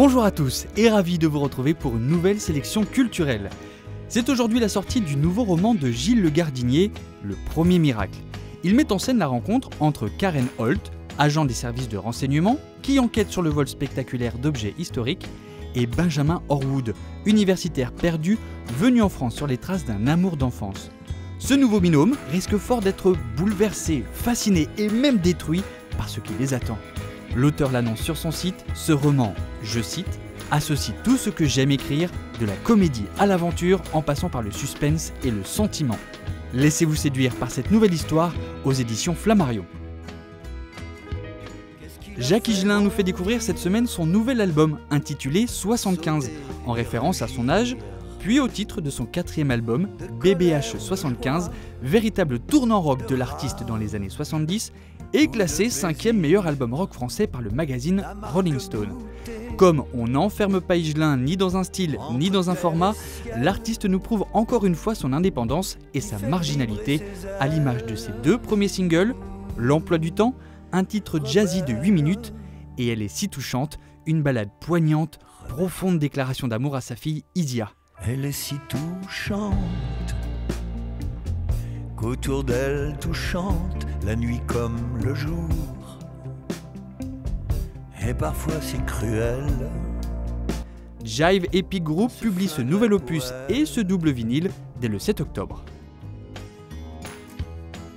Bonjour à tous et ravi de vous retrouver pour une nouvelle sélection culturelle. C'est aujourd'hui la sortie du nouveau roman de Gilles Le Gardinier, Le Premier Miracle. Il met en scène la rencontre entre Karen Holt, agent des services de renseignement, qui enquête sur le vol spectaculaire d'objets historiques, et Benjamin Horwood, universitaire perdu, venu en France sur les traces d'un amour d'enfance. Ce nouveau binôme risque fort d'être bouleversé, fasciné et même détruit par ce qui les attend. L'auteur l'annonce sur son site, ce roman, je cite, associe tout ce que j'aime écrire, de la comédie à l'aventure en passant par le suspense et le sentiment. Laissez-vous séduire par cette nouvelle histoire aux éditions Flammarion. Jacques Higelin nous fait découvrir cette semaine son nouvel album intitulé 75, en référence à son âge, puis au titre de son 4e album, BBH 75, véritable tournant rock de l'artiste dans les années 70, et classé 5e meilleur album rock français par le magazine Rolling Stone. Comme on n'enferme pas Higelin ni dans un style ni dans un format, l'artiste nous prouve encore une fois son indépendance et sa marginalité, à l'image de ses 2 premiers singles, L'emploi du temps, un titre jazzy de 8 minutes, et Elle est si touchante, une ballade poignante, profonde déclaration d'amour à sa fille Isia. Elle est si touchante qu'autour d'elle tout chante, la nuit comme le jour, et parfois c'est cruel. Jive Epic Group publie ce nouvel opus et ce double vinyle dès le 7 octobre.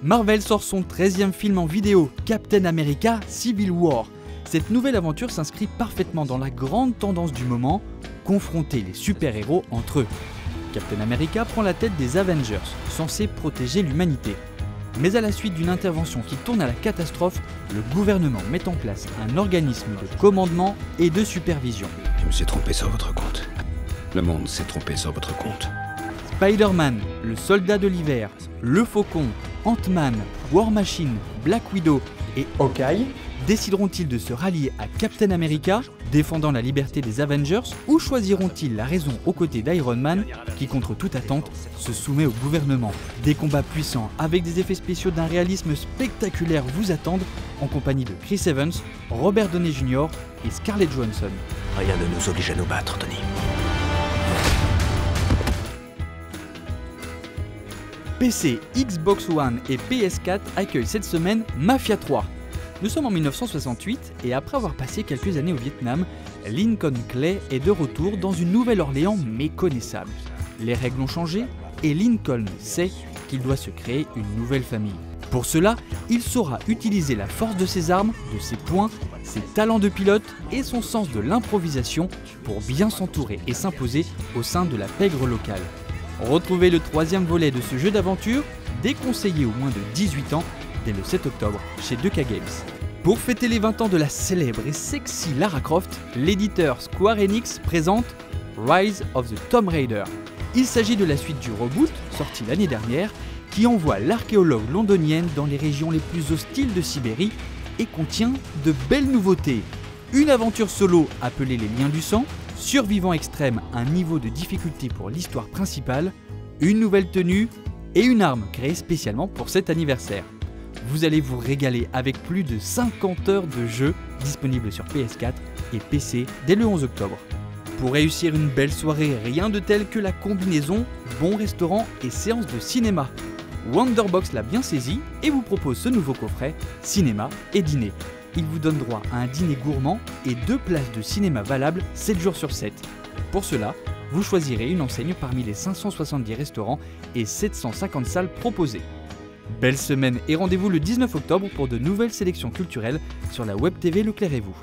Marvel sort son 13e film en vidéo, Captain America Civil War. Cette nouvelle aventure s'inscrit parfaitement dans la grande tendance du moment, confronter les super-héros entre eux. Captain America prend la tête des Avengers, censés protéger l'humanité. Mais à la suite d'une intervention qui tourne à la catastrophe, le gouvernement met en place un organisme de commandement et de supervision. Je me suis trompé sur votre compte. Le monde s'est trompé sur votre compte. Spider-Man, le soldat de l'hiver, le Faucon, Ant-Man, War Machine, Black Widow et Hawkeye décideront-ils de se rallier à Captain America, défendant la liberté des Avengers, ou choisiront-ils la raison aux côtés d'Iron Man, qui contre toute attente se soumet au gouvernement? Des combats puissants avec des effets spéciaux d'un réalisme spectaculaire vous attendent, en compagnie de Chris Evans, Robert Downey Jr. et Scarlett Johansson. Rien ne nous oblige à nous battre, Tony. PC, Xbox One et PS4 accueillent cette semaine Mafia 3. Nous sommes en 1968 et après avoir passé quelques années au Vietnam, Lincoln Clay est de retour dans une Nouvelle-Orléans méconnaissable. Les règles ont changé et Lincoln sait qu'il doit se créer une nouvelle famille. Pour cela, il saura utiliser la force de ses armes, de ses poings, ses talents de pilote et son sens de l'improvisation pour bien s'entourer et s'imposer au sein de la pègre locale. Retrouvez le 3e volet de ce jeu d'aventure, déconseillé aux moins de 18 ans, dès le 7 octobre chez 2K Games. Pour fêter les 20 ans de la célèbre et sexy Lara Croft, l'éditeur Square Enix présente Rise of the Tomb Raider. Il s'agit de la suite du reboot, sorti l'année dernière, qui envoie l'archéologue londonienne dans les régions les plus hostiles de Sibérie et contient de belles nouveautés. Une aventure solo appelée Les Liens du Sang, survivant extrême, un niveau de difficulté pour l'histoire principale, une nouvelle tenue et une arme créée spécialement pour cet anniversaire. Vous allez vous régaler avec plus de 50 heures de jeu disponibles sur PS4 et PC dès le 11 octobre. Pour réussir une belle soirée, rien de tel que la combinaison bon restaurant et séance de cinéma. Wonderbox l'a bien saisi et vous propose ce nouveau coffret cinéma et dîner. Il vous donne droit à un dîner gourmand et 2 places de cinéma valables 7 jours sur 7. Pour cela, vous choisirez une enseigne parmi les 570 restaurants et 750 salles proposées. Belle semaine et rendez-vous le 19 octobre pour de nouvelles sélections culturelles sur la web TV Leclerc et vous.